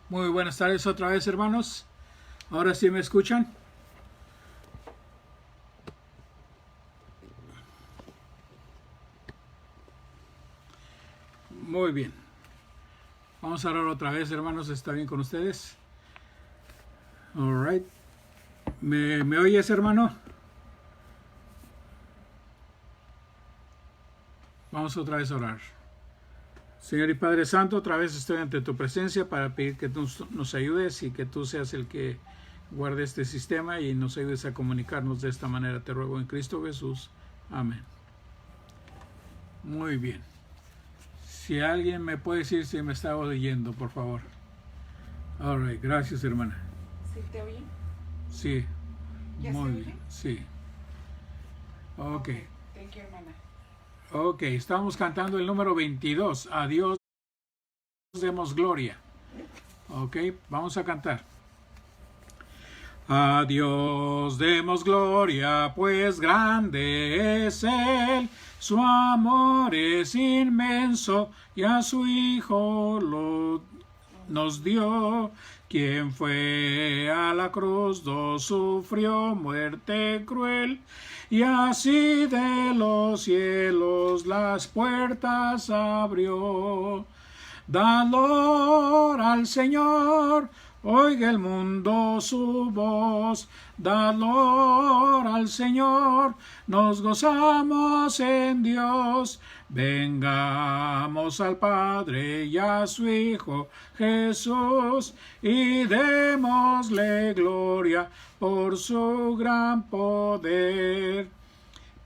Muy buenas tardes otra vez, hermanos. Ahora sí me escuchan. Muy bien. Vamos a orar otra vez, hermanos. ¿Está bien con ustedes? All right. ¿Me oyes, hermano? Vamos otra vez a orar. Señor y Padre Santo, otra vez estoy ante tu presencia para pedir que tú nos ayudes y que tú seas el que guarde este sistema y nos ayudes a comunicarnos de esta manera. Te ruego en Cristo Jesús. Amén. Muy bien. Si alguien me puede decir si me está oyendo, por favor. All right. Gracias, hermana. ¿Sí te oyen? Sí. ¿Ya Muy se bien. oye? Sí. Ok. Thank you, hermana. Ok. Estamos cantando el número 22. A Dios demos gloria. Ok. Vamos a cantar. A Dios demos gloria, pues grande es Él. Su amor es inmenso y a su Hijo nos dio. Quien fue a la cruz, sufrió muerte cruel, y así de los cielos las puertas abrió. Dador al Señor, oiga el mundo su voz. Dador al Señor, nos gozamos en Dios. Vengamos al Padre y a su Hijo Jesús, y démosle gloria por su gran poder.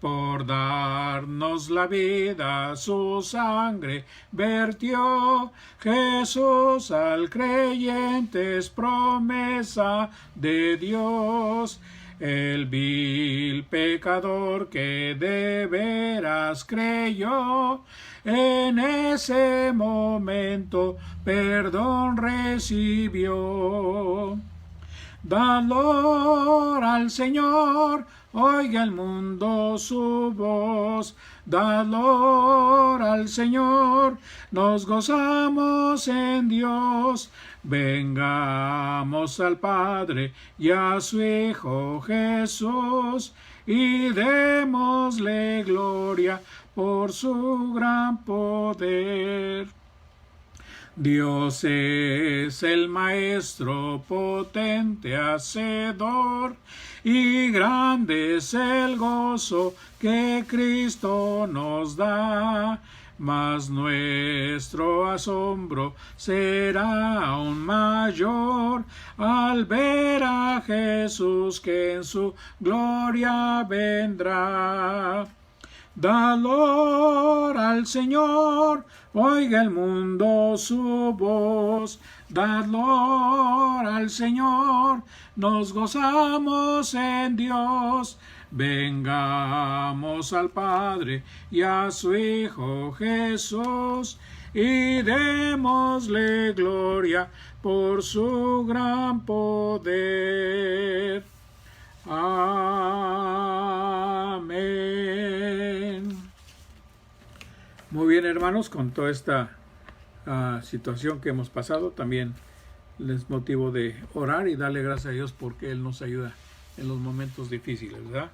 Por darnos la vida, su sangre vertió. Jesús al creyente es promesa de Dios. El vil pecador que de veras creyó, en ese momento perdón recibió. Dador al Señor, oiga el mundo su voz. Dador al Señor, nos gozamos en Dios. Vengamos al Padre y a su Hijo Jesús, y démosle gloria por su gran poder. Dios es el Maestro potente hacedor, y grande es el gozo que Cristo nos da. Mas nuestro asombro será aún mayor al ver a Jesús que en su gloria vendrá. Dador al Señor, oiga el mundo su voz. Dador al Señor, nos gozamos en Dios. Vengamos al Padre y a su Hijo Jesús, y démosle gloria por su gran poder. Amén. Muy bien, hermanos, con toda esta situación que hemos pasado, también les motivo de orar y darle gracias a Dios porque Él nos ayuda en los momentos difíciles, ¿verdad?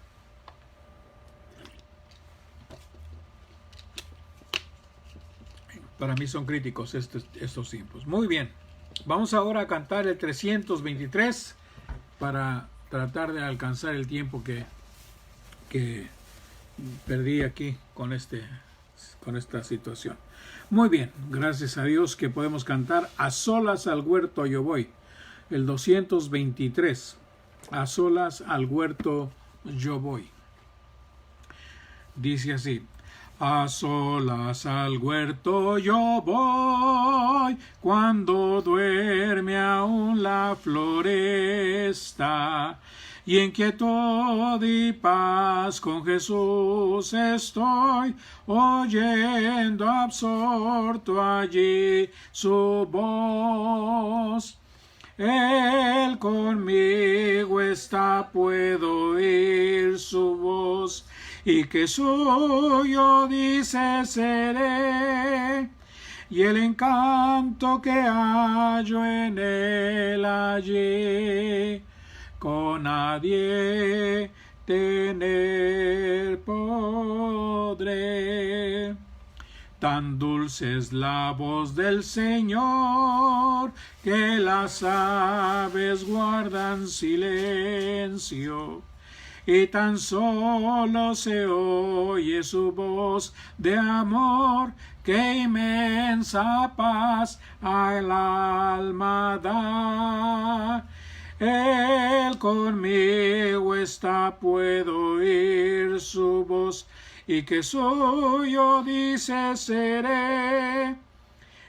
Para mí son críticos estos tiempos. Muy bien, vamos ahora a cantar el 323 para tratar de alcanzar el tiempo que perdí aquí con esta situación. Muy bien, gracias a Dios que podemos cantar A solas al huerto yo voy, el 223, A solas al huerto yo voy. Dice así: a solas al huerto yo voy, cuando duerme aún la floresta, y en quietud y paz con Jesús estoy, oyendo absorto allí su voz. Él conmigo está, puedo oír su voz, y que suyo dice seré. y el encanto que hallo en él allí, con nadie tener podré. Tan dulce es la voz del Señor, que las aves guardan silencio, y tan solo se oye su voz de amor, que inmensa paz al alma da. Él conmigo está, puedo oír su voz, y que suyo dice seré,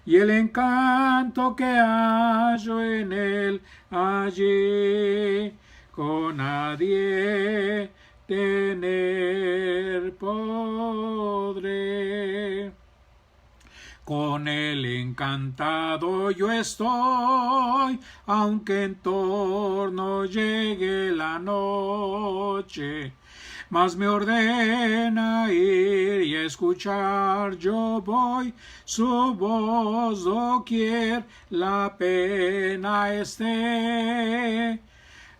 y el encanto que hallo en él allí, con nadie tener podré. Con él encantado yo estoy, aunque en torno llegue la noche, mas me ordena ir y escuchar, yo voy su voz doquier la pena esté.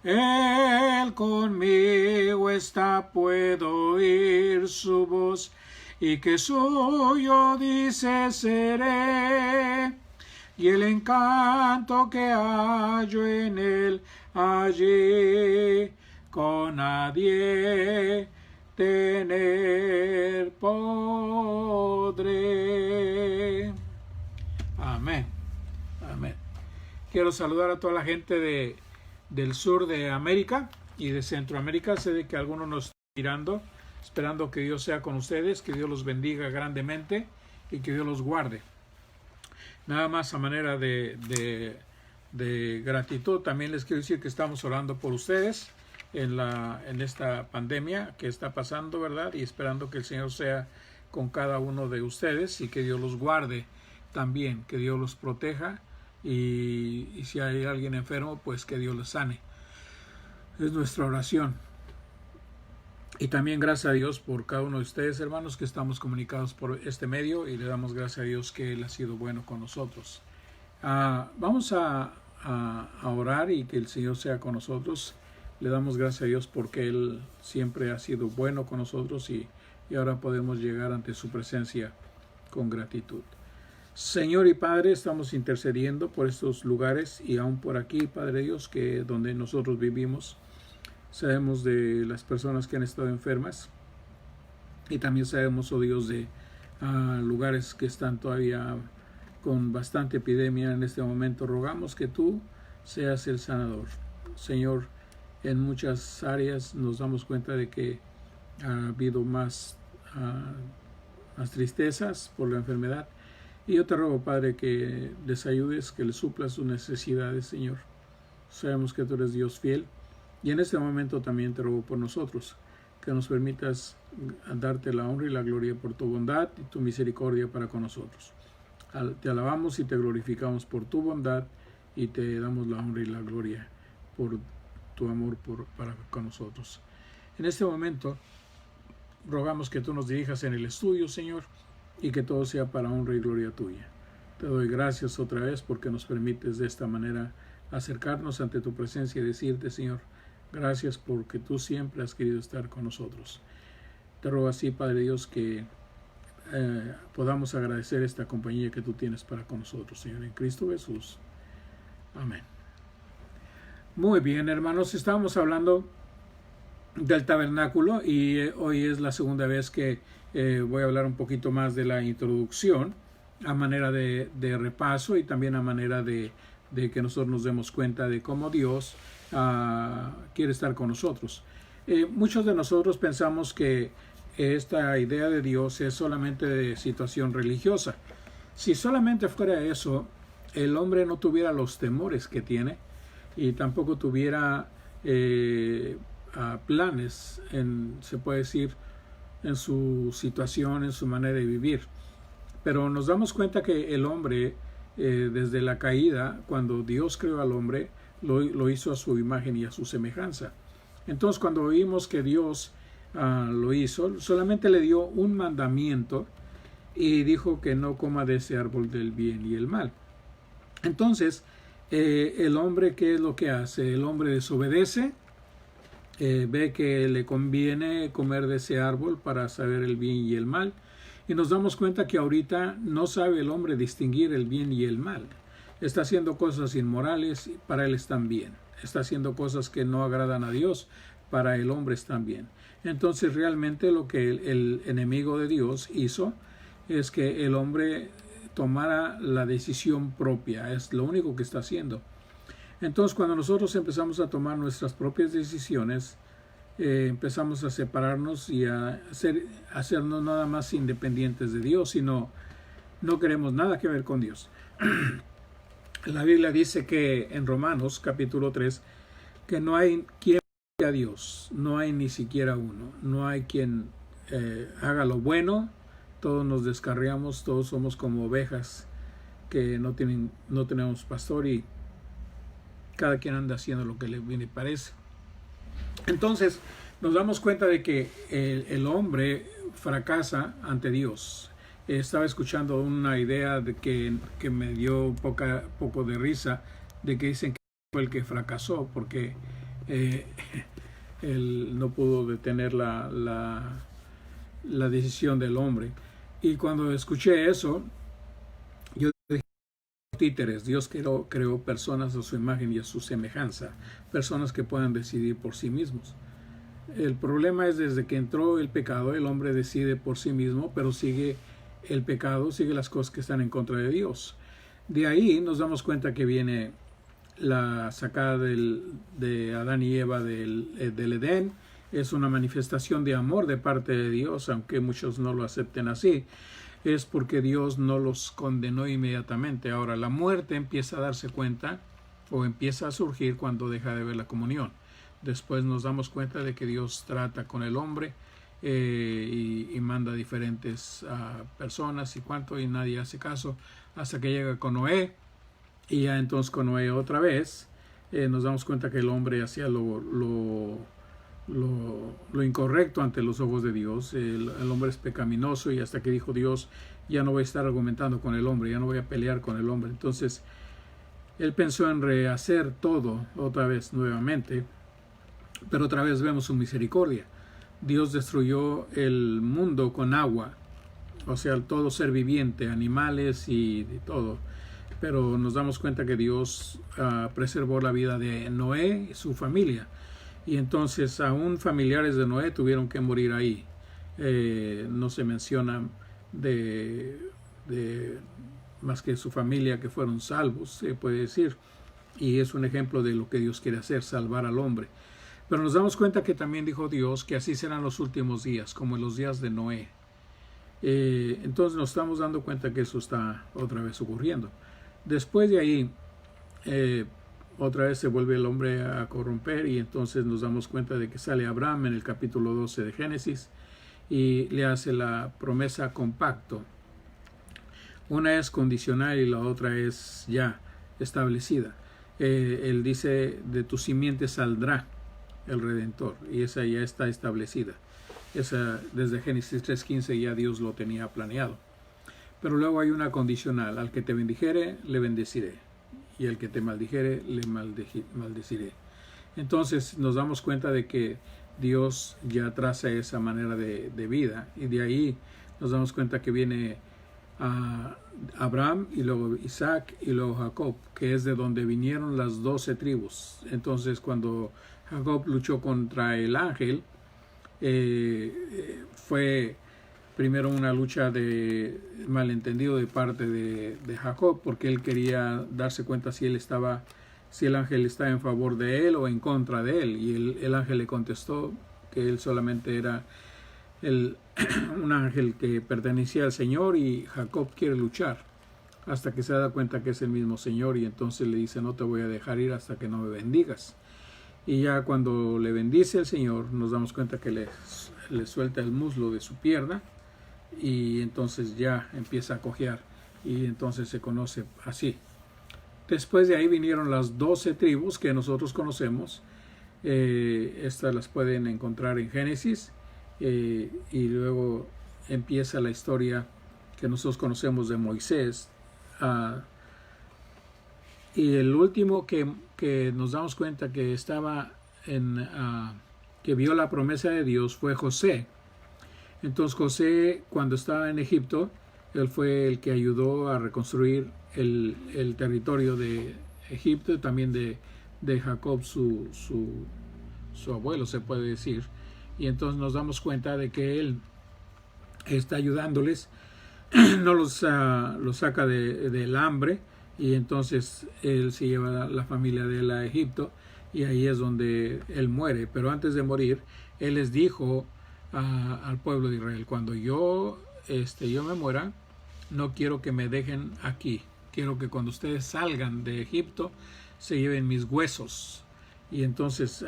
Él conmigo está, puedo oír su voz, y que suyo dice seré, y el encanto que hallo en él allí, con nadie tener podré. Amén. Amén. Quiero saludar a toda la gente del sur de América y de Centroamérica. Sé de que algunos nos están mirando, esperando que Dios sea con ustedes, que Dios los bendiga grandemente y que Dios los guarde. Nada más a manera de gratitud, también les quiero decir que estamos orando por ustedes en esta pandemia que está pasando, ¿verdad? Y esperando que el Señor sea con cada uno de ustedes y que Dios los guarde también, que Dios los proteja y si hay alguien enfermo, pues que Dios los sane. Es nuestra oración. Y también gracias a Dios por cada uno de ustedes, hermanos, que estamos comunicados por este medio, y le damos gracias a Dios que Él ha sido bueno con nosotros. Vamos a orar y que el Señor sea con nosotros. Le damos gracias a Dios porque Él siempre ha sido bueno con nosotros y ahora podemos llegar ante su presencia con gratitud. Señor y Padre, estamos intercediendo por estos lugares y aún por aquí, Padre Dios, que donde nosotros vivimos. Sabemos de las personas que han estado enfermas y también sabemos, oh Dios, de lugares que están todavía con bastante epidemia en este momento. Rogamos que tú seas el sanador. Señor, en muchas áreas nos damos cuenta de que ha habido más tristezas por la enfermedad. Y yo te ruego, Padre, que les ayudes, que les suplas sus necesidades, Señor. Sabemos que tú eres Dios fiel. Y en este momento también te ruego por nosotros, que nos permitas darte la honra y la gloria por tu bondad y tu misericordia para con nosotros. Te alabamos y te glorificamos por tu bondad y te damos la honra y la gloria por tu amor para con nosotros. En este momento rogamos que tú nos dirijas en el estudio, Señor, y que todo sea para honra y gloria tuya. Te doy gracias otra vez porque nos permites de esta manera acercarnos ante tu presencia y decirte, Señor, gracias porque tú siempre has querido estar con nosotros. Te ruego así, Padre Dios, que podamos agradecer esta compañía que tú tienes para con nosotros, Señor, en Cristo Jesús. Amén. Muy bien, hermanos, estábamos hablando del tabernáculo y hoy es la segunda vez que voy a hablar un poquito más de la introducción a manera de repaso y también a manera de que nosotros nos demos cuenta de cómo Dios quiere estar con nosotros. Muchos de nosotros pensamos que esta idea de Dios es solamente de situación religiosa. Si solamente fuera eso, el hombre no tuviera los temores que tiene y tampoco tuviera planes, se puede decir, en su situación, en su manera de vivir. Pero nos damos cuenta que el hombre, desde la caída, cuando Dios creó al hombre, lo hizo a su imagen y a su semejanza. Entonces, cuando oímos que Dios lo hizo, solamente le dio un mandamiento y dijo que no coma de ese árbol del bien y el mal. Entonces, el hombre, ¿qué es lo que hace? El hombre desobedece, ve que le conviene comer de ese árbol para saber el bien y el mal, y nos damos cuenta que ahorita no sabe el hombre distinguir el bien y el mal. Está haciendo cosas inmorales, y para él están bien. Está haciendo cosas que no agradan a Dios, para el hombre están bien. Entonces realmente lo que el enemigo de Dios hizo es que el hombre tomara la decisión propia. Es lo único que está haciendo. Entonces cuando nosotros empezamos a tomar nuestras propias decisiones, empezamos a separarnos y a hacernos nada más independientes de Dios, sino no queremos nada que ver con Dios. La Biblia dice que en Romanos capítulo 3 que no hay quien vea a Dios, no hay ni siquiera uno, no hay quien haga lo bueno, todos nos descarriamos, todos somos como ovejas que no tenemos pastor y cada quien anda haciendo lo que le viene y parece. Entonces nos damos cuenta de que el hombre fracasa ante Dios. Estaba escuchando una idea de que me dio poco de risa, de que dicen que fue el que fracasó porque él no pudo detener la decisión del hombre. Y cuando escuché eso, yo dije, títeres, Dios creó personas a su imagen y a su semejanza, personas que puedan decidir por sí mismos. El problema es desde que entró el pecado, el hombre decide por sí mismo, pero sigue el pecado, sigue las cosas que están en contra de Dios. De ahí nos damos cuenta que viene la sacada de Adán y Eva del Edén. Es una manifestación de amor de parte de Dios, aunque muchos no lo acepten así. Es porque Dios no los condenó inmediatamente. Ahora, la muerte empieza a darse cuenta o empieza a surgir cuando deja de ver la comunión. Después nos damos cuenta de que Dios trata con el hombre y manda diferentes personas y nadie hace caso hasta que llega con Noé. Y ya entonces con Noé otra vez nos damos cuenta que el hombre hacía lo incorrecto ante los ojos de Dios. El hombre es pecaminoso y hasta que dijo Dios, ya no voy a estar argumentando con el hombre, ya no voy a pelear con el hombre. Entonces él pensó en rehacer todo otra vez nuevamente, pero otra vez vemos su misericordia. Dios destruyó el mundo con agua, o sea, todo ser viviente, animales y todo. Pero nos damos cuenta que Dios preservó la vida de Noé y su familia. Y entonces aún familiares de Noé tuvieron que morir ahí. No se menciona más que su familia que fueron salvos, se puede decir. Y es un ejemplo de lo que Dios quiere hacer, salvar al hombre. Pero nos damos cuenta que también dijo Dios que así serán los últimos días, como en los días de Noé. Entonces nos estamos dando cuenta que eso está otra vez ocurriendo. Después de ahí, otra vez se vuelve el hombre a corromper y entonces nos damos cuenta de que sale Abraham en el capítulo 12 de Génesis y le hace la promesa con pacto. Una es condicional y la otra es ya establecida. Él dice, de tu simiente saldrá el Redentor, y esa ya está establecida. Esa, desde Génesis 3:15 ya Dios lo tenía planeado. Pero luego hay una condicional: al que te bendijere, le bendeciré, y al que te maldijere, le maldeciré. Entonces nos damos cuenta de que Dios ya traza esa manera de vida, y de ahí nos damos cuenta que viene Abraham y luego Isaac y luego Jacob, que es de donde vinieron las 12 tribus. Entonces cuando Jacob luchó contra el ángel, fue primero una lucha de malentendido de parte de Jacob, porque él quería darse cuenta si el ángel estaba en favor de él o en contra de él, y el ángel le contestó que él solamente era un ángel que pertenecía al Señor, y Jacob quiere luchar hasta que se da cuenta que es el mismo Señor, y entonces le dice: no te voy a dejar ir hasta que no me bendigas. Y ya cuando le bendice el Señor, nos damos cuenta que le suelta el muslo de su pierna, y entonces ya empieza a cojear, y entonces se conoce así. Después de ahí vinieron las 12 tribus que nosotros conocemos. Estas las pueden encontrar en Génesis, y luego empieza la historia que nosotros conocemos de Moisés. Y el último que nos damos cuenta que estaba que vio la promesa de Dios fue José. Entonces José, cuando estaba en Egipto, él fue el que ayudó a reconstruir el territorio de Egipto y también de Jacob, su abuelo, se puede decir. Y entonces nos damos cuenta de que él está ayudándoles, no los saca del hambre, y entonces él se lleva la familia de él a Egipto, y ahí es donde él muere. Pero antes de morir, él les dijo al pueblo de Israel: cuando yo me muera, no quiero que me dejen aquí, quiero que cuando ustedes salgan de Egipto se lleven mis huesos. Y entonces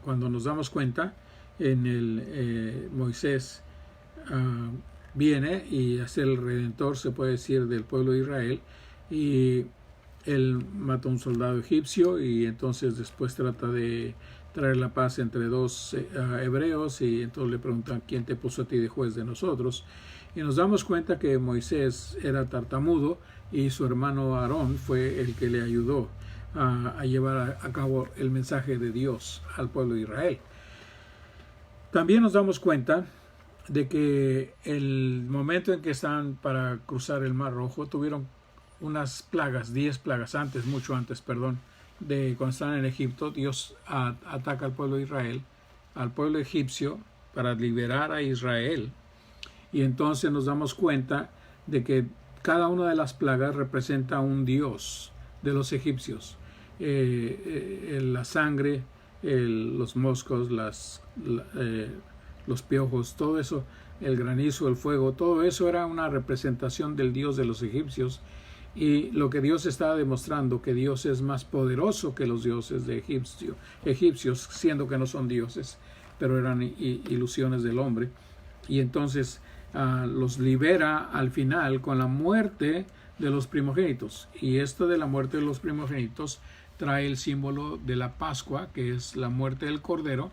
cuando nos damos cuenta, en Moisés viene y es el redentor, se puede decir, del pueblo de Israel, y él mata a un soldado egipcio, y entonces después trata de traer la paz entre dos hebreos, y entonces le preguntan: ¿quién te puso a ti de juez de nosotros? Y nos damos cuenta que Moisés era tartamudo, y su hermano Aarón fue el que le ayudó a llevar a cabo el mensaje de Dios al pueblo de Israel. También nos damos cuenta de que el momento en que estaban para cruzar el Mar Rojo, tuvieron unas plagas, 10 plagas antes, mucho antes, de cuando estaban en Egipto. Dios ataca al pueblo de Israel, al pueblo egipcio, para liberar a Israel. Y entonces nos damos cuenta de que cada una de las plagas representa un dios de los egipcios. La sangre, los moscos, los piojos, todo eso, el granizo, el fuego, todo eso era una representación del dios de los egipcios. Y lo que Dios estaba demostrando, que Dios es más poderoso que los dioses de egipcios, siendo que no son dioses, pero eran ilusiones del hombre. Y entonces los libera al final con la muerte de los primogénitos. Y esto de la muerte de los primogénitos trae el símbolo de la Pascua, que es la muerte del Cordero,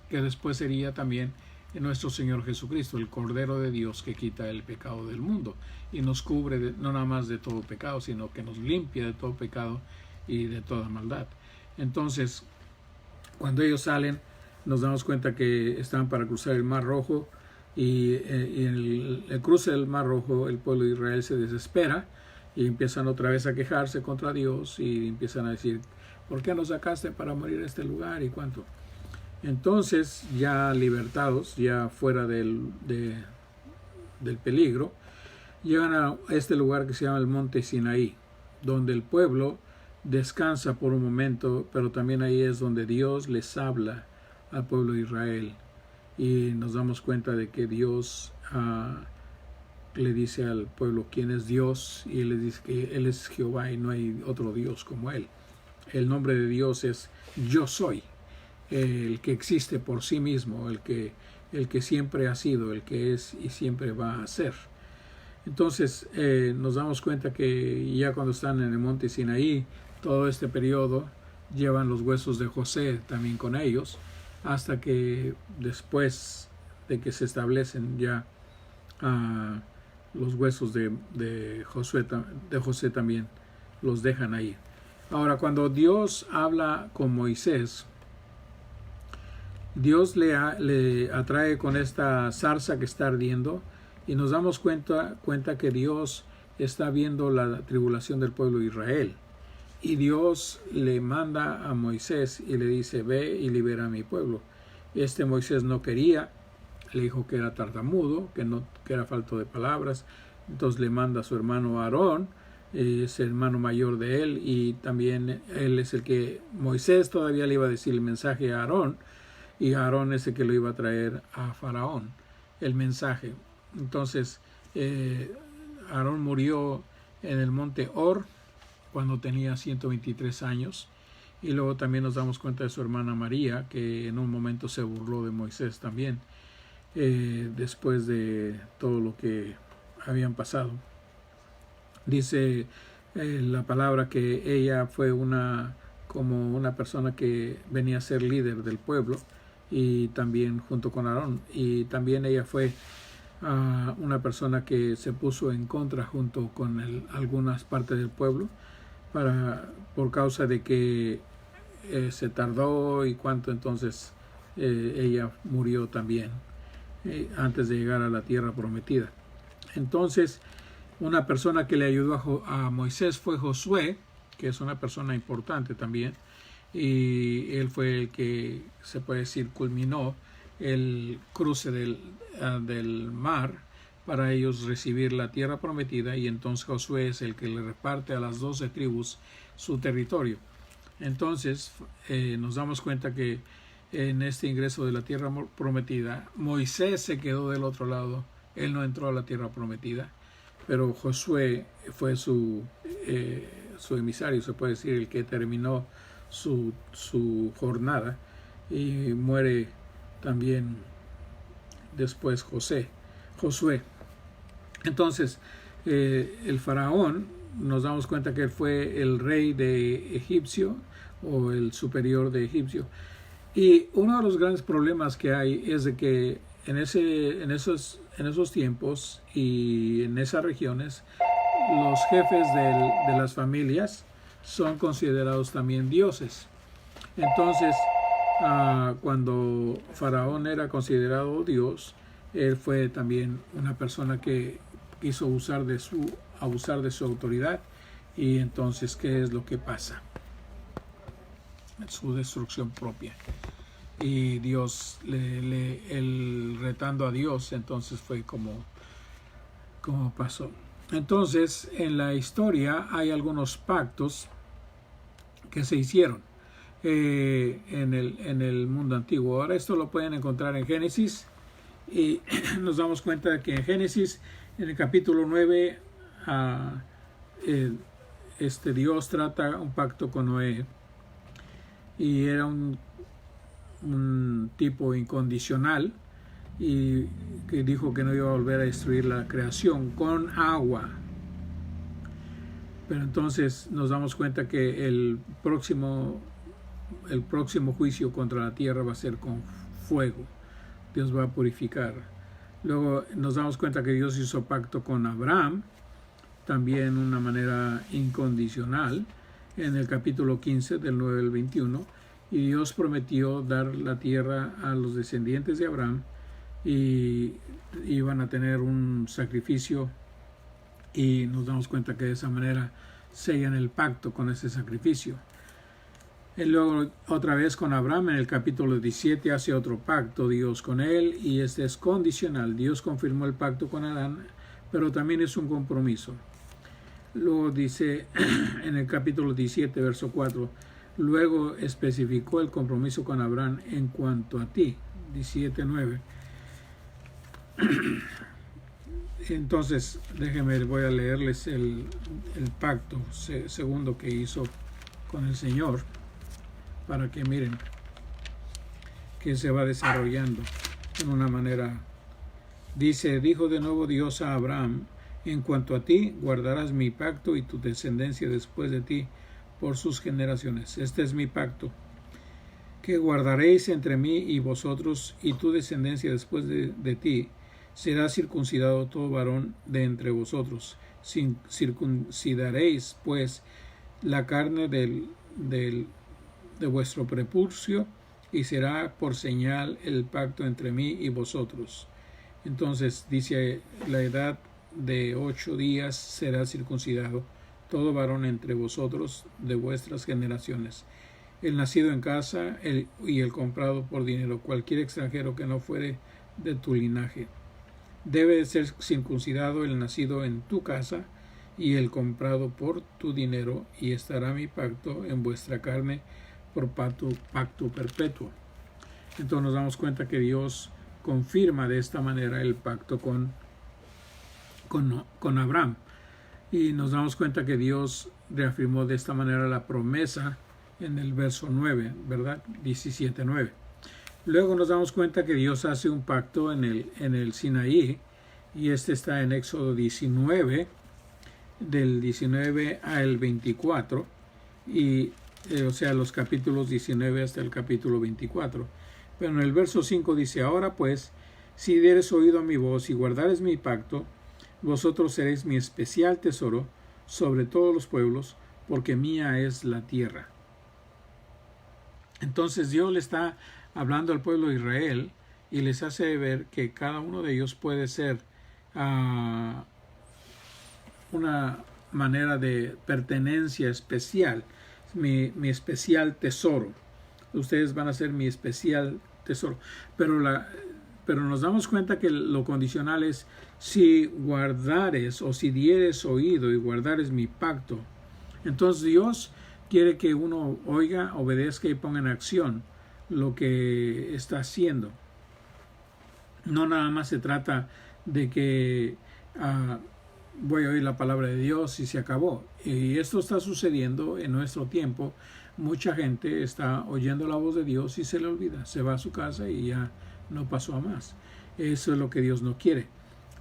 que después sería también nuestro Señor Jesucristo, el Cordero de Dios que quita el pecado del mundo y nos cubre no nada más de todo pecado, sino que nos limpia de todo pecado y de toda maldad. Entonces, cuando ellos salen, nos damos cuenta que están para cruzar el Mar Rojo, y en el cruce del Mar Rojo el pueblo de Israel se desespera y empiezan otra vez a quejarse contra Dios, y empiezan a decir: ¿por qué nos sacaste para morir a este lugar? Y cuánto. Entonces, ya libertados, ya fuera del peligro, llegan a este lugar que se llama el Monte Sinaí, donde el pueblo descansa por un momento, pero también ahí es donde Dios les habla al pueblo de Israel. Y nos damos cuenta de que Dios le dice al pueblo quién es Dios, y él les dice que Él es Jehová y no hay otro Dios como Él. El nombre de Dios es Yo Soy, el que existe por sí mismo, el que siempre ha sido, el que es y siempre va a ser. Entonces nos damos cuenta que ya cuando están en el monte Sinaí, todo este periodo, llevan los huesos de José también con ellos, hasta que después de que se establecen ya los huesos de José también los dejan ahí. Ahora, cuando Dios habla con Moisés, Dios le atrae con esta zarza que está ardiendo, y nos damos cuenta que Dios está viendo la tribulación del pueblo de Israel. Y Dios le manda a Moisés y le dice: ve y libera a mi pueblo. Moisés no quería, le dijo que era tartamudo, que era falto de palabras. Entonces le manda a su hermano Aarón, es el hermano mayor de él, y también él es el que Moisés todavía le iba a decir el mensaje a Aarón, y Aarón es el que lo iba a traer a Faraón, el mensaje. Entonces Aarón murió en el monte Hor cuando tenía 123 años, y luego también nos damos cuenta de su hermana María, que en un momento se burló de Moisés también, después de todo lo que habían pasado. Dice la palabra que ella fue como una persona que venía a ser líder del pueblo, y también junto con Aarón, y también ella fue una persona que se puso en contra junto con algunas partes del pueblo por causa de que se tardó y cuánto, entonces ella murió también antes de llegar a la tierra prometida. Entonces, una persona que le ayudó a Moisés fue Josué, que es una persona importante también, y él fue el que, se puede decir, culminó el cruce del mar para ellos recibir la tierra prometida, y entonces Josué es el que le reparte a las 12 tribus su territorio. Entonces nos damos cuenta que en este ingreso de la tierra prometida, Moisés se quedó del otro lado, él no entró a la tierra prometida, pero Josué fue su emisario, se puede decir, el que terminó su jornada, y muere también después Josué. Entonces el faraón, nos damos cuenta que fue el rey de Egipcio o el superior de Egipcio, y uno de los grandes problemas que hay es de que en esos tiempos y en esas regiones, los jefes de las familias son considerados también dioses. Entonces, cuando Faraón era considerado Dios, él fue también una persona que quiso abusar de su autoridad, y entonces, ¿qué es lo que pasa? Su destrucción propia. Y Dios, él retando a Dios, entonces fue como pasó. Entonces, en la historia hay algunos pactos que se hicieron en el mundo antiguo. Ahora esto lo pueden encontrar en Génesis, y nos damos cuenta de que en Génesis, en el capítulo 9, Dios trata un pacto con Noé, y era un tipo incondicional, y que dijo que no iba a volver a destruir la creación con agua. Pero entonces nos damos cuenta que el próximo juicio contra la tierra va a ser con fuego. Dios va a purificar. Luego nos damos cuenta que Dios hizo pacto con Abraham, también de una manera incondicional, en el capítulo 15 del 9 al 21, y Dios prometió dar la tierra a los descendientes de Abraham, y iban a tener un sacrificio, y nos damos cuenta que de esa manera sellan el pacto con ese sacrificio. Y luego otra vez con Abraham, en el capítulo 17, hace otro pacto Dios con él, y este es condicional. Dios confirmó el pacto con Adán, pero también es un compromiso. Luego dice en el capítulo 17, verso 4, luego especificó el compromiso con Abraham en cuanto a ti. 17:9. Entonces, déjenme, voy a leerles el pacto segundo que hizo con el Señor, para que miren que se va desarrollando de una manera. Dice, dijo de nuevo Dios a Abraham, en cuanto a ti, guardarás mi pacto y tu descendencia después de ti por sus generaciones. Este es mi pacto, que guardaréis entre mí y vosotros, y tu descendencia después de ti. Será circuncidado todo varón de entre vosotros. Circuncidaréis, pues, la carne de vuestro prepucio, y será por señal el pacto entre mí y vosotros. Entonces dice, la edad de 8 días será circuncidado todo varón entre vosotros de vuestras generaciones, el nacido en casa y el comprado por dinero, cualquier extranjero que no fuere de tu linaje. Debe ser circuncidado el nacido en tu casa y el comprado por tu dinero, y estará mi pacto en vuestra carne por pacto perpetuo. Entonces nos damos cuenta que Dios confirma de esta manera el pacto con Abraham, y nos damos cuenta que Dios reafirmó de esta manera la promesa en el verso 9, ¿verdad? 17:9. Luego nos damos cuenta que Dios hace un pacto en el Sinaí, y este está en Éxodo 19, del 19 al 24, y o sea, los capítulos 19 hasta el capítulo 24. Pero en el verso 5 dice, ahora pues, Si dieres oído a mi voz y guardares mi pacto, vosotros seréis mi especial tesoro sobre todos los pueblos, porque mía es la tierra. Entonces Dios le está hablando al pueblo de Israel y les hace ver que cada uno de ellos puede ser una manera de pertenencia especial, mi especial tesoro. Ustedes van a ser mi especial tesoro. Pero nos damos cuenta que lo condicional es si guardares o si dieres oído y guardares mi pacto. Entonces Dios quiere que uno oiga, obedezca y ponga en acción lo que está haciendo. No nada más se trata de que voy a oír la palabra de Dios y se acabó. Y esto está sucediendo en nuestro tiempo. Mucha gente está oyendo la voz de Dios y se le olvida. Se va a su casa y ya no pasó a más. Eso es lo que Dios no quiere.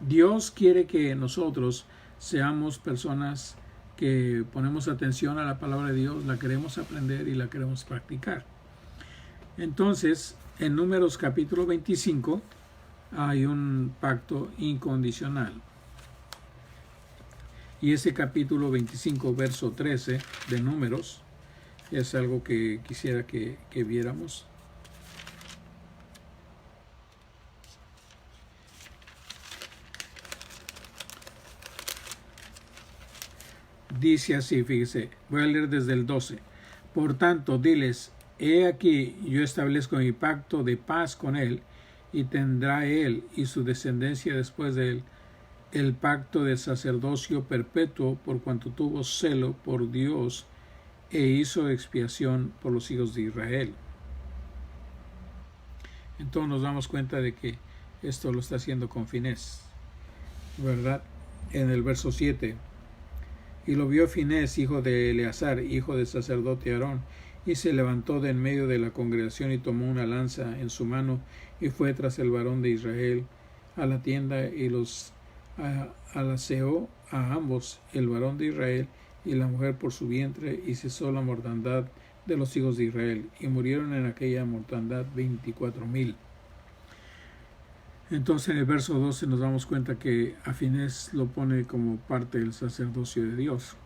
Dios quiere que nosotros seamos personas que ponemos atención a la palabra de Dios, la queremos aprender y la queremos practicar. Entonces, en Números capítulo 25 hay un pacto incondicional. Y ese capítulo 25, verso 13 de Números, es algo que quisiera que viéramos. Dice así, fíjese, voy a leer desde el 12. Por tanto, diles, he aquí, yo establezco mi pacto de paz con él, y tendrá él y su descendencia después de él el pacto de sacerdocio perpetuo, por cuanto tuvo celo por Dios e hizo expiación por los hijos de Israel. Entonces nos damos cuenta de que esto lo está haciendo con Finés, ¿verdad? En el verso 7. Y lo vio Finés, hijo de Eleazar, hijo del sacerdote Aarón, y se levantó de en medio de la congregación y tomó una lanza en su mano y fue tras el varón de Israel a la tienda y los alaceó a ambos, el varón de Israel y la mujer por su vientre, y cesó la mortandad de los hijos de Israel, y murieron en aquella mortandad 24,000. Entonces en el verso 12 nos damos cuenta que a Finés lo pone como parte del sacerdocio de Dios.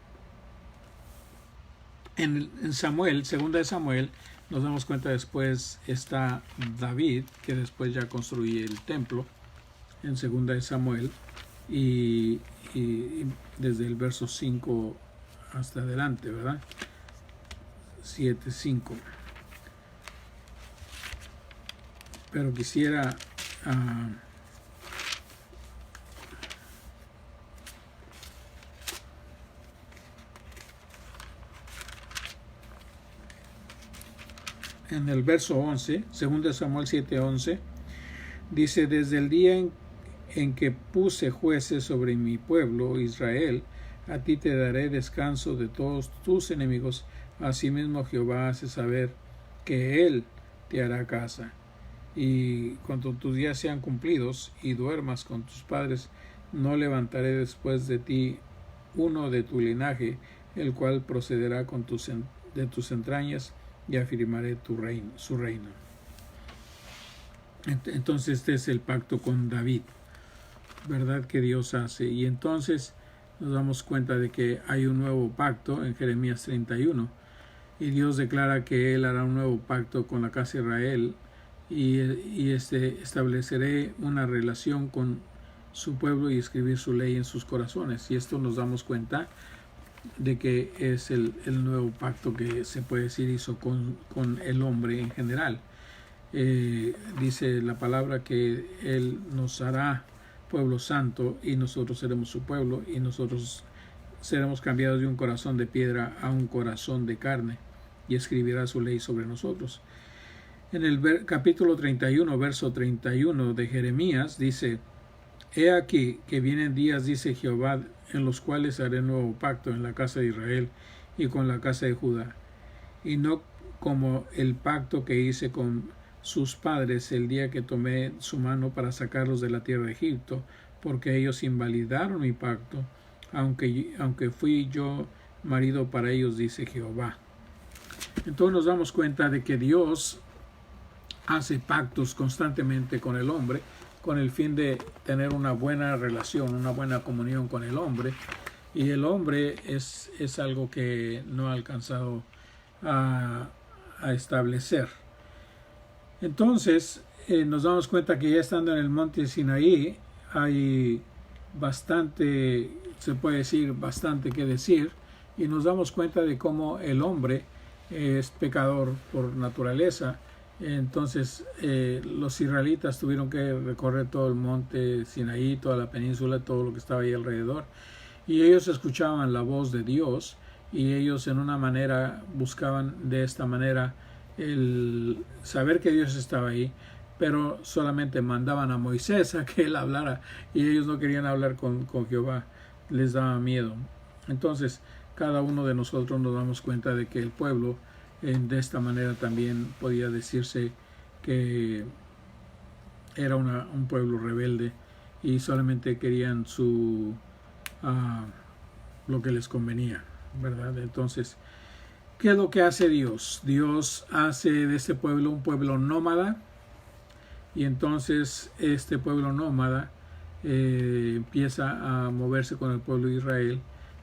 En Samuel, segunda de Samuel, nos damos cuenta después está David, que después ya construye el templo, en segunda de Samuel, y desde el verso 5 hasta adelante, ¿verdad? 7:5. Pero quisiera en el verso 11, 2 Samuel 7:11, dice, desde el día en que puse jueces sobre mi pueblo Israel, a ti te daré descanso de todos tus enemigos. Asimismo Jehová hace saber que él te hará casa. Y cuando tus días sean cumplidos y duermas con tus padres, no levantaré después de ti uno de tu linaje, el cual procederá de tus entrañas, y afirmaré su reino. Entonces este es el pacto con David, ¿verdad? Que Dios hace. Y entonces nos damos cuenta de que hay un nuevo pacto en Jeremías 31. Y Dios declara que Él hará un nuevo pacto con la casa de Israel y estableceré una relación con su pueblo y escribir su ley en sus corazones. Y esto nos damos cuenta de que es el nuevo pacto que se puede decir hizo con el hombre en general. Dice la palabra que Él nos hará pueblo santo y nosotros seremos su pueblo y nosotros seremos cambiados de un corazón de piedra a un corazón de carne y escribirá su ley sobre nosotros. En el capítulo 31, verso 31 de Jeremías dice, he aquí que vienen días, dice Jehová, en los cuales haré nuevo pacto en la casa de Israel y con la casa de Judá, y no como el pacto que hice con sus padres el día que tomé su mano para sacarlos de la tierra de Egipto, porque ellos invalidaron mi pacto, aunque fui yo marido para ellos, dice Jehová. Entonces nos damos cuenta de que Dios hace pactos constantemente con el hombre con el fin de tener una buena relación, una buena comunión con el hombre. Y el hombre es algo que no ha alcanzado a establecer. Entonces, nos damos cuenta que ya estando en el monte Sinaí, hay bastante, se puede decir, bastante que decir, y nos damos cuenta de cómo el hombre es pecador por naturaleza. Entonces, los israelitas tuvieron que recorrer todo el monte Sinaí, toda la península, todo lo que estaba ahí alrededor, y ellos escuchaban la voz de Dios, y ellos en una manera buscaban de esta manera el saber que Dios estaba ahí, pero solamente mandaban a Moisés a que él hablara, y ellos no querían hablar con Jehová, les daba miedo. Entonces, cada uno de nosotros nos damos cuenta de que el pueblo de esta manera también podía decirse que era un pueblo rebelde y solamente querían lo que les convenía, ¿verdad? Entonces, ¿qué es lo que hace Dios? Dios hace de este pueblo un pueblo nómada, y entonces este pueblo nómada empieza a moverse con el pueblo de Israel,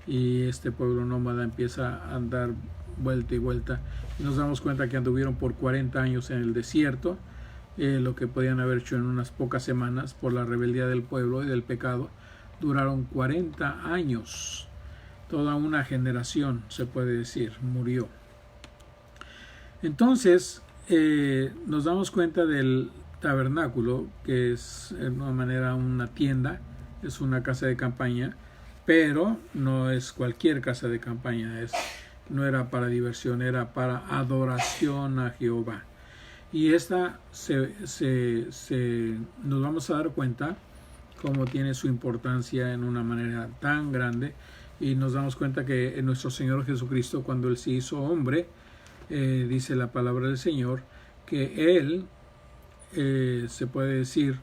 y este pueblo nómada empieza a andar vuelta y vuelta, y nos damos cuenta que anduvieron por 40 años en el desierto, lo que podían haber hecho en unas pocas semanas por la rebeldía del pueblo y del pecado. Duraron 40 años, toda una generación, se puede decir, murió. Entonces, nos damos cuenta del tabernáculo, que es en una manera una tienda, es una casa de campaña, pero no es cualquier casa de campaña, no era para diversión, era para adoración a Jehová. Y esta nos vamos a dar cuenta cómo tiene su importancia en una manera tan grande, y nos damos cuenta que nuestro Señor Jesucristo, cuando Él se hizo hombre, dice la palabra del Señor, que Él, se puede decir,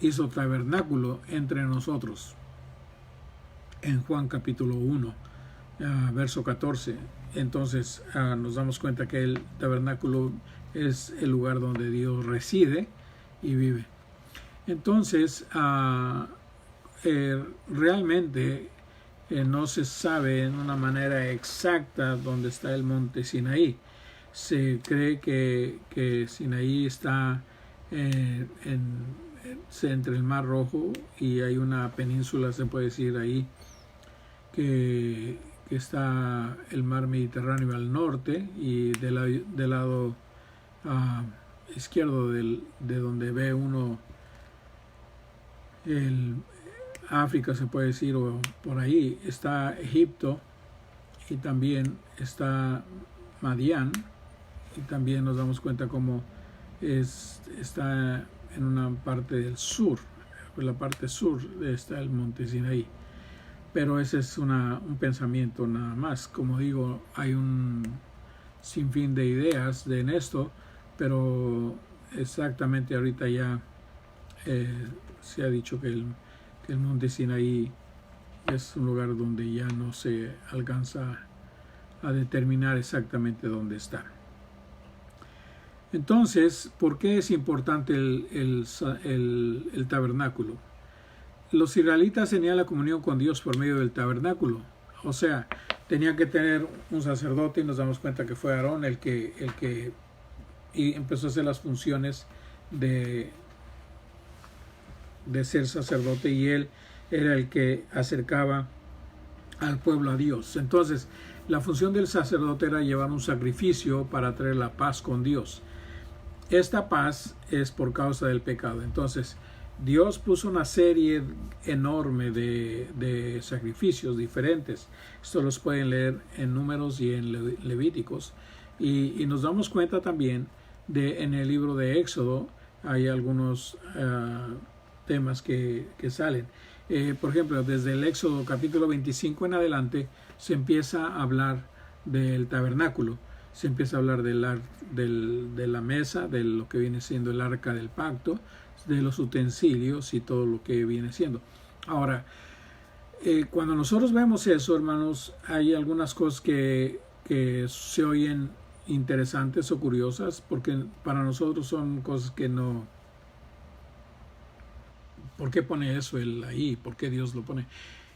hizo tabernáculo entre nosotros. En Juan capítulo 1, verso 14. Entonces nos damos cuenta que el tabernáculo es el lugar donde Dios reside y vive. Entonces, realmente no se sabe en una manera exacta dónde está el monte Sinaí. Se cree que Sinaí está entre el Mar Rojo, y hay una península, se puede decir ahí, que está el mar Mediterráneo al norte, y del lado izquierdo de donde ve uno el África, se puede decir, o por ahí está Egipto, y también está Madián, y también nos damos cuenta cómo está en una parte del sur, en la parte sur está el monte Sinaí. Pero ese es un pensamiento nada más. Como digo, hay un sinfín de ideas en esto, pero exactamente ahorita ya se ha dicho que el monte Sinaí es un lugar donde ya no se alcanza a determinar exactamente dónde está. Entonces, ¿por qué es importante el tabernáculo? Los israelitas tenían la comunión con Dios por medio del tabernáculo. O sea, tenían que tener un sacerdote, y nos damos cuenta que fue Aarón el que empezó a hacer las funciones de ser sacerdote, y él era el que acercaba al pueblo a Dios. Entonces, la función del sacerdote era llevar un sacrificio para traer la paz con Dios. Esta paz es por causa del pecado. Entonces, Dios puso una serie enorme de sacrificios diferentes. Esto los pueden leer en Números y en Levíticos. Y nos damos cuenta también en el libro de Éxodo hay algunos temas que salen. Por ejemplo, desde el Éxodo capítulo 25 en adelante se empieza a hablar del tabernáculo. Se empieza a hablar de la mesa, de lo que viene siendo el arca del pacto, de los utensilios y todo lo que viene siendo. Ahora, cuando nosotros vemos eso, hermanos, hay algunas cosas que se oyen interesantes o curiosas, porque para nosotros son cosas que no ¿Por qué pone eso él ahí? ¿Por qué Dios lo pone?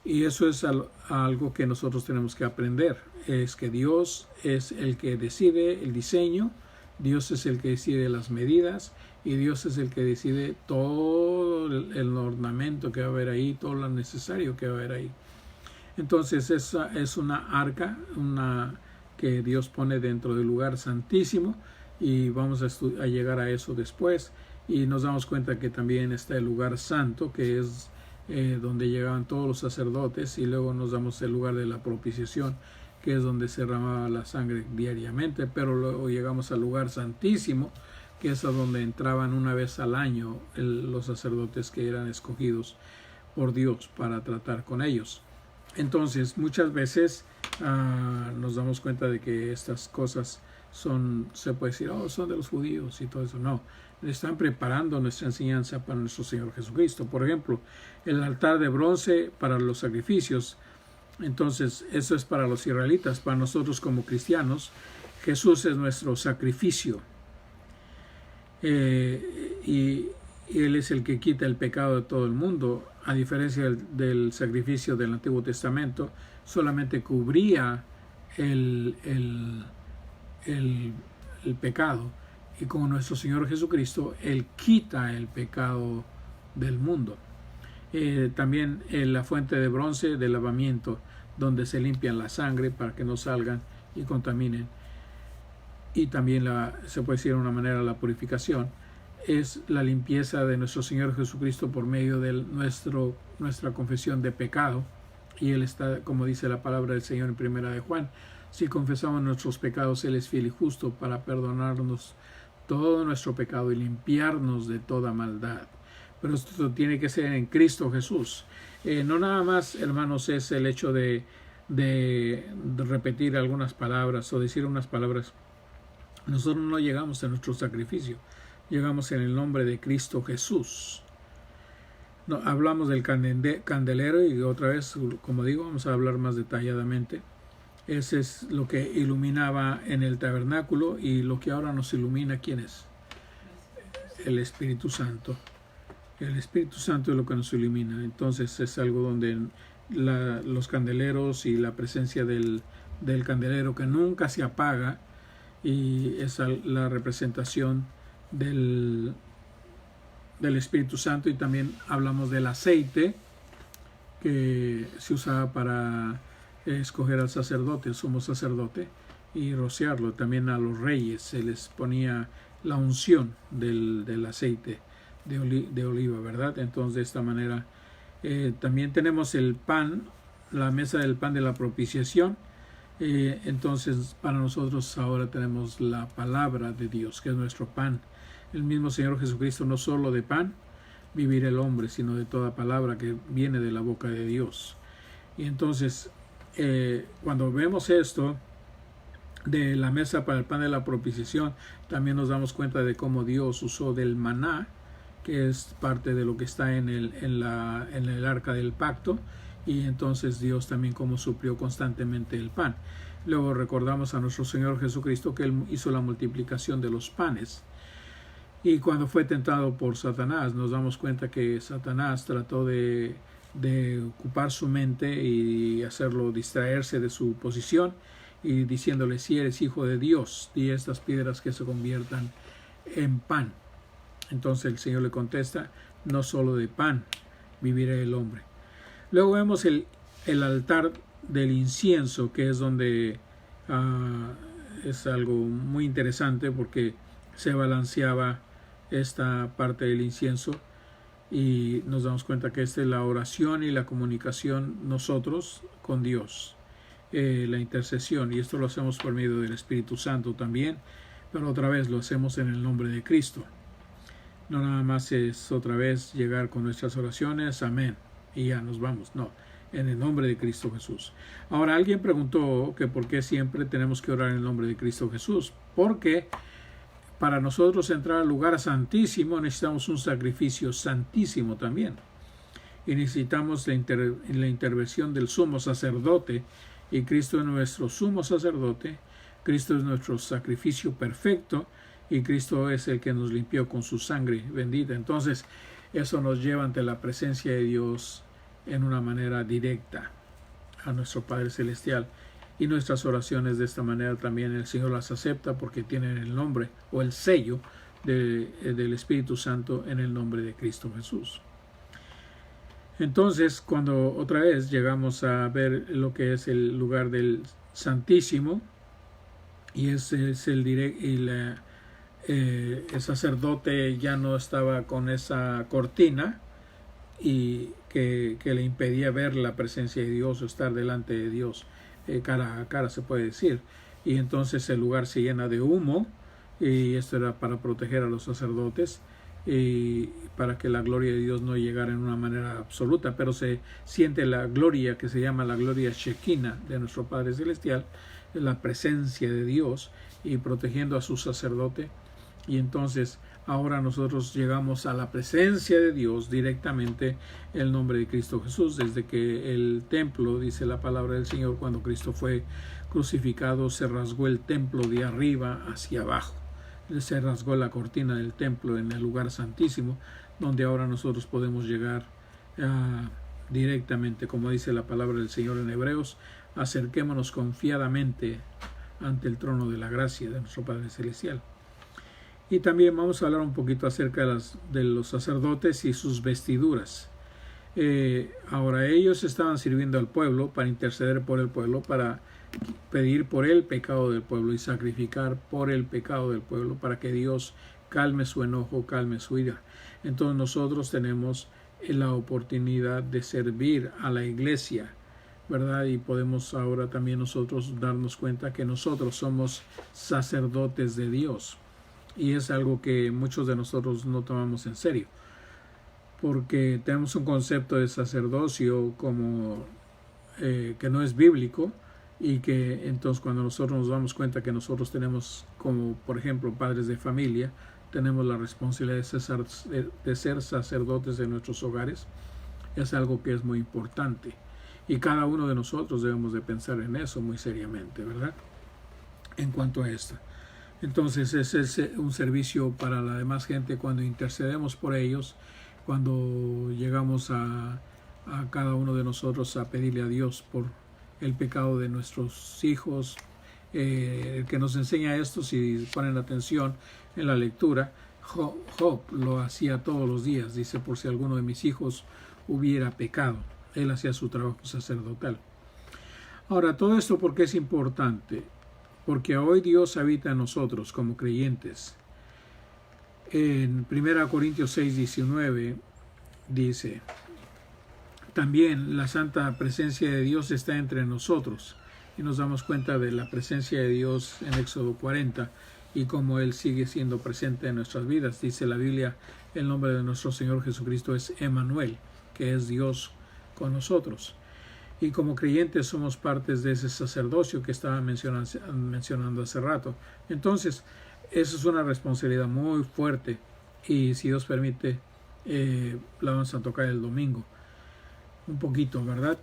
Y eso es algo que nosotros tenemos que aprender. Es que Dios es el que decide el diseño, Dios es el que decide las medidas y Dios es el que decide todo el ornamento que va a haber ahí, todo lo necesario que va a haber ahí. Entonces esa es una arca, que Dios pone dentro del lugar santísimo, y vamos a llegar a eso después. Y nos damos cuenta que también está el lugar santo, que es donde llegaban todos los sacerdotes, y luego nos damos el lugar de la propiciación, que es donde se derramaba la sangre diariamente, pero luego llegamos al lugar santísimo, que es a donde entraban una vez al año los sacerdotes que eran escogidos por Dios para tratar con ellos. Entonces muchas veces nos damos cuenta de que estas cosas se puede decir, son de los judíos y todo eso. No, están preparando nuestra enseñanza para nuestro Señor Jesucristo. Por ejemplo, el altar de bronce para los sacrificios. Entonces eso es para los israelitas. Para nosotros como cristianos, Jesús es nuestro sacrificio, y Él es el que quita el pecado de todo el mundo. A diferencia del sacrificio del Antiguo Testamento, solamente cubría el pecado, y como nuestro Señor Jesucristo, Él quita el pecado del mundo. También la fuente de bronce de lavamiento, donde se limpian la sangre para que no salgan y contaminen. Y también se puede decir de una manera la purificación, es la limpieza de nuestro Señor Jesucristo por medio de nuestra confesión de pecado. Y Él está, como dice la palabra del Señor en Primera de Juan, si confesamos nuestros pecados, Él es fiel y justo para perdonarnos todo nuestro pecado y limpiarnos de toda maldad. Pero esto tiene que ser en Cristo Jesús. No nada más, hermanos, es el hecho de repetir algunas palabras o decir unas palabras. Nosotros no llegamos a nuestro sacrificio, llegamos en el nombre de Cristo Jesús. No, hablamos del candelero, y otra vez, como digo, vamos a hablar más detalladamente. Ese es lo que iluminaba en el tabernáculo, y lo que ahora nos ilumina, ¿quién es? El Espíritu Santo. El Espíritu Santo es lo que nos ilumina. Entonces es algo donde los candeleros y la presencia del candelero que nunca se apaga, y es la representación del Espíritu Santo. Y también hablamos del aceite que se usaba para escoger al sacerdote, el sumo sacerdote, y rociarlo. También a los reyes se les ponía la unción del aceite de oliva, ¿verdad? Entonces de esta manera también tenemos el pan, la mesa del pan de la propiciación. Entonces para nosotros ahora tenemos la palabra de Dios, que es nuestro pan. El mismo Señor Jesucristo, no solo de pan vivirá el hombre, sino de toda palabra que viene de la boca de Dios. Y entonces cuando vemos esto de la mesa para el pan de la propiciación, también nos damos cuenta de cómo Dios usó del maná, que es parte de lo que está en el arca del pacto. Y entonces Dios también como suplió constantemente el pan. Luego recordamos a nuestro Señor Jesucristo que Él hizo la multiplicación de los panes. Y cuando fue tentado por Satanás, nos damos cuenta que Satanás trató de ocupar su mente y hacerlo distraerse de su posición, y diciéndole: si eres hijo de Dios, di estas piedras que se conviertan en pan. Entonces el Señor le contesta: no solo de pan vivirá el hombre. Luego vemos el altar del incienso, que es donde es algo muy interesante, porque se balanceaba esta parte del incienso, y nos damos cuenta que esta es la oración y la comunicación nosotros con Dios, la intercesión, y esto lo hacemos por medio del Espíritu Santo también, pero otra vez lo hacemos en el nombre de Cristo. No nada más es otra vez llegar con nuestras oraciones, amén, y ya nos vamos. No, en el nombre de Cristo Jesús. Ahora, alguien preguntó que por qué siempre tenemos que orar en el nombre de Cristo Jesús. Porque para nosotros entrar al lugar santísimo necesitamos un sacrificio santísimo también. Y necesitamos la intervención del sumo sacerdote. Y Cristo es nuestro sumo sacerdote. Cristo es nuestro sacrificio perfecto. Y Cristo es el que nos limpió con su sangre bendita. Entonces, eso nos lleva ante la presencia de Dios en una manera directa a nuestro Padre Celestial. Y nuestras oraciones de esta manera también el Señor las acepta porque tienen el nombre o el sello del Espíritu Santo en el nombre de Cristo Jesús. Entonces, cuando otra vez llegamos a ver lo que es el lugar del Santísimo, y el sacerdote ya no estaba con esa cortina y que le impedía ver la presencia de Dios o estar delante de Dios cara a cara, se puede decir, y entonces el lugar se llena de humo, y esto era para proteger a los sacerdotes y para que la gloria de Dios no llegara en una manera absoluta, pero se siente la gloria que se llama la gloria Shekinah de nuestro Padre Celestial, la presencia de Dios y protegiendo a su sacerdote. Y entonces ahora nosotros llegamos a la presencia de Dios directamente en el nombre de Cristo Jesús, desde que el templo, dice la palabra del Señor, cuando Cristo fue crucificado, se rasgó el templo de arriba hacia abajo. Se rasgó la cortina del templo en el lugar santísimo, donde ahora nosotros podemos llegar directamente, como dice la palabra del Señor en Hebreos, acerquémonos confiadamente ante el trono de la gracia de nuestro Padre Celestial. Y también vamos a hablar un poquito acerca de los sacerdotes y sus vestiduras. Ahora ellos estaban sirviendo al pueblo para interceder por el pueblo, para pedir por el pecado del pueblo y sacrificar por el pecado del pueblo para que Dios calme su enojo, calme su ira. Entonces nosotros tenemos la oportunidad de servir a la iglesia, ¿verdad? Y podemos ahora también nosotros darnos cuenta que nosotros somos sacerdotes de Dios. Y es algo que muchos de nosotros no tomamos en serio, porque tenemos un concepto de sacerdocio como que no es bíblico, y que entonces cuando nosotros nos damos cuenta que nosotros tenemos, como por ejemplo padres de familia, tenemos la responsabilidad de ser sacerdotes de nuestros hogares, es algo que es muy importante, y cada uno de nosotros debemos de pensar en eso muy seriamente, ¿verdad? En cuanto a esto. Entonces es un servicio para la demás gente cuando intercedemos por ellos, cuando llegamos a cada uno de nosotros a pedirle a Dios por el pecado de nuestros hijos. El que nos enseña esto, si ponen atención en la lectura, Job lo hacía todos los días, dice, por si alguno de mis hijos hubiera pecado. Él hacía su trabajo sacerdotal. Ahora, todo esto, ¿por qué es importante? Porque hoy Dios habita en nosotros como creyentes. En 1 Corintios 6:19 dice: también la santa presencia de Dios está entre nosotros. Y nos damos cuenta de la presencia de Dios en Éxodo 40 y cómo Él sigue siendo presente en nuestras vidas. Dice la Biblia, el nombre de nuestro Señor Jesucristo es Emmanuel, que es Dios con nosotros. Y como creyentes somos partes de ese sacerdocio que estaba mencionando hace rato. Entonces, eso es una responsabilidad muy fuerte, y si Dios permite, la vamos a tocar el domingo un poquito, ¿verdad?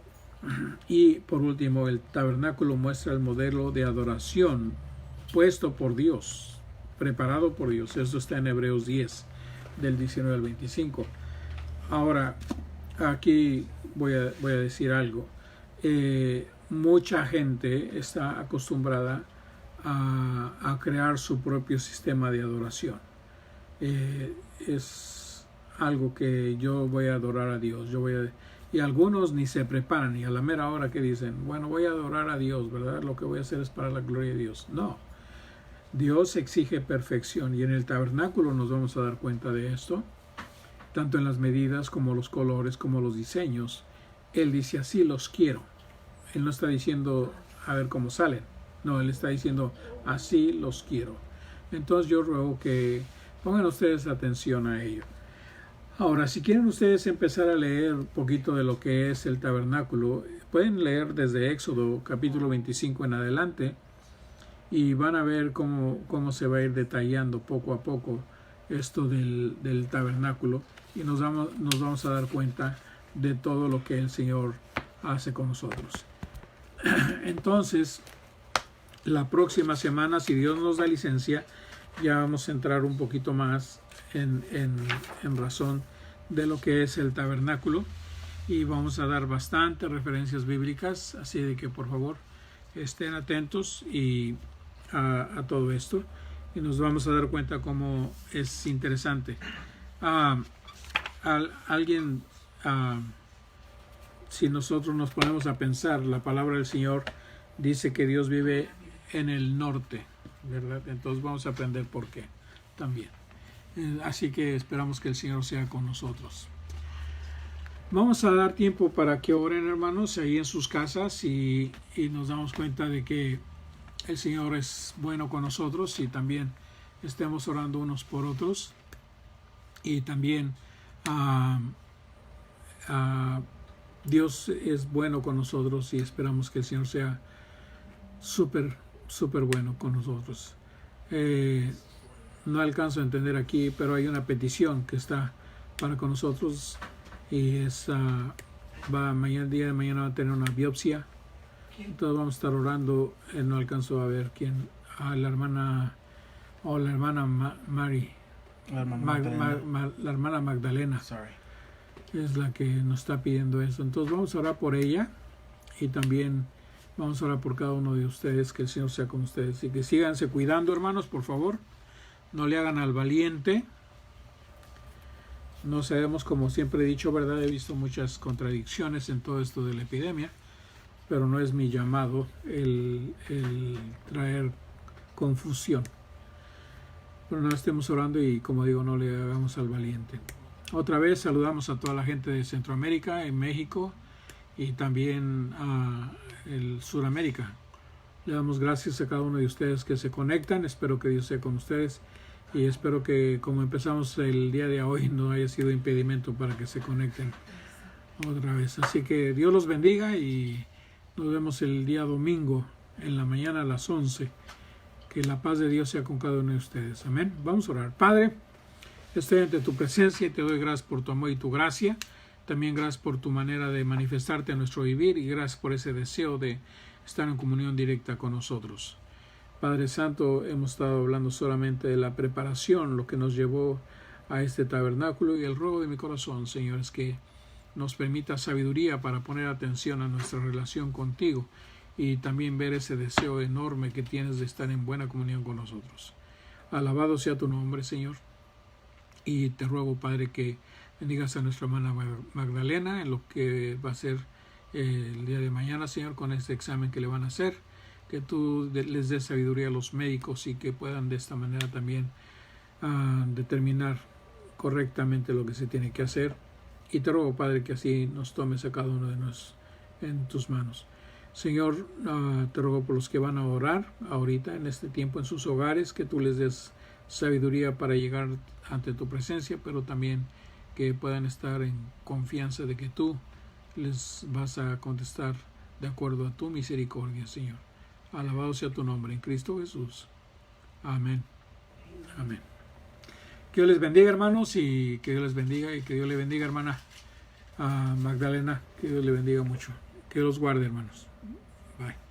Y por último, el tabernáculo muestra el modelo de adoración puesto por Dios, preparado por Dios. Eso está en Hebreos 10, del 19 al 25. Ahora, aquí voy a decir algo. Mucha gente está acostumbrada a crear su propio sistema de adoración. Es algo que yo voy a adorar a Dios, y algunos ni se preparan, y a la mera hora que dicen, bueno, voy a adorar a Dios, ¿verdad? Lo que voy a hacer es para la gloria de Dios. No, Dios exige perfección, y en el tabernáculo nos vamos a dar cuenta de esto, tanto en las medidas como los colores, como los diseños. Él dice, así los quiero. Él no está diciendo a ver cómo salen, no, Él está diciendo, así los quiero. Entonces yo ruego que pongan ustedes atención a ello. Ahora, si quieren ustedes empezar a leer un poquito de lo que es el tabernáculo, pueden leer desde Éxodo capítulo 25 en adelante, y van a ver cómo se va a ir detallando poco a poco esto del tabernáculo, y nos vamos a dar cuenta de todo lo que el Señor hace con nosotros. Entonces, la próxima semana, si Dios nos da licencia, ya vamos a entrar un poquito más en razón de lo que es el tabernáculo y vamos a dar bastantes referencias bíblicas, así de que por favor estén atentos y a todo esto y nos vamos a dar cuenta cómo es interesante. Alguien, si nosotros nos ponemos a pensar, la palabra del Señor dice que Dios vive en el norte, ¿verdad? Entonces vamos a aprender por qué también. Así que esperamos que el Señor sea con nosotros. Vamos a dar tiempo para que oren, hermanos, ahí en sus casas y nos damos cuenta de que el Señor es bueno con nosotros y también estemos orando unos por otros y también Dios es bueno con nosotros y esperamos que el Señor sea súper bueno con nosotros. No alcanzo a entender aquí, pero hay una petición que está para con nosotros y es el día de mañana va a tener una biopsia. Entonces vamos a estar orando. No alcanzo a ver quién. La hermana Mary. La hermana Magdalena. Es la que nos está pidiendo eso. Entonces vamos a orar por ella y también vamos a orar por cada uno de ustedes, que el Señor sea con ustedes y que síganse cuidando, hermanos, por favor. No le hagan al valiente. No sabemos, como siempre he dicho, ¿verdad? He visto muchas contradicciones en todo esto de la epidemia, pero no es mi llamado el traer confusión. Pero no estemos orando y, como digo, no le hagamos al valiente. Otra vez saludamos a toda la gente de Centroamérica, en México y también a el Suramérica. Le damos gracias a cada uno de ustedes que se conectan. Espero que Dios sea con ustedes y espero que, como empezamos el día de hoy, no haya sido impedimento para que se conecten otra vez. Así que Dios los bendiga y nos vemos el día domingo en la mañana a las 11. Que la paz de Dios sea con cada uno de ustedes. Amén. Vamos a orar. Padre, estoy ante tu presencia y te doy gracias por tu amor y tu gracia. También gracias por tu manera de manifestarte en nuestro vivir y gracias por ese deseo de estar en comunión directa con nosotros. Padre Santo, hemos estado hablando solamente de la preparación, lo que nos llevó a este tabernáculo y el ruego de mi corazón, Señor, es que nos permita sabiduría para poner atención a nuestra relación contigo y también ver ese deseo enorme que tienes de estar en buena comunión con nosotros. Alabado sea tu nombre, Señor, y te ruego, Padre, que bendigas a nuestra hermana Magdalena en lo que va a ser el día de mañana, Señor, con este examen que le van a hacer, que tú les des sabiduría a los médicos y que puedan de esta manera también determinar correctamente lo que se tiene que hacer. Y te ruego, Padre, que así nos tomes a cada uno de nosotros en tus manos. Señor, te ruego por los que van a orar ahorita en este tiempo en sus hogares, que tú les des sabiduría para llegar ante tu presencia, pero también que puedan estar en confianza de que tú les vas a contestar de acuerdo a tu misericordia, Señor. Alabado sea tu nombre en Cristo Jesús. Amén. Amén. Que Dios les bendiga, hermanos, y que Dios les bendiga y que Dios le bendiga, hermana Magdalena. Que Dios le bendiga mucho. Que Dios los guarde, hermanos. Bye.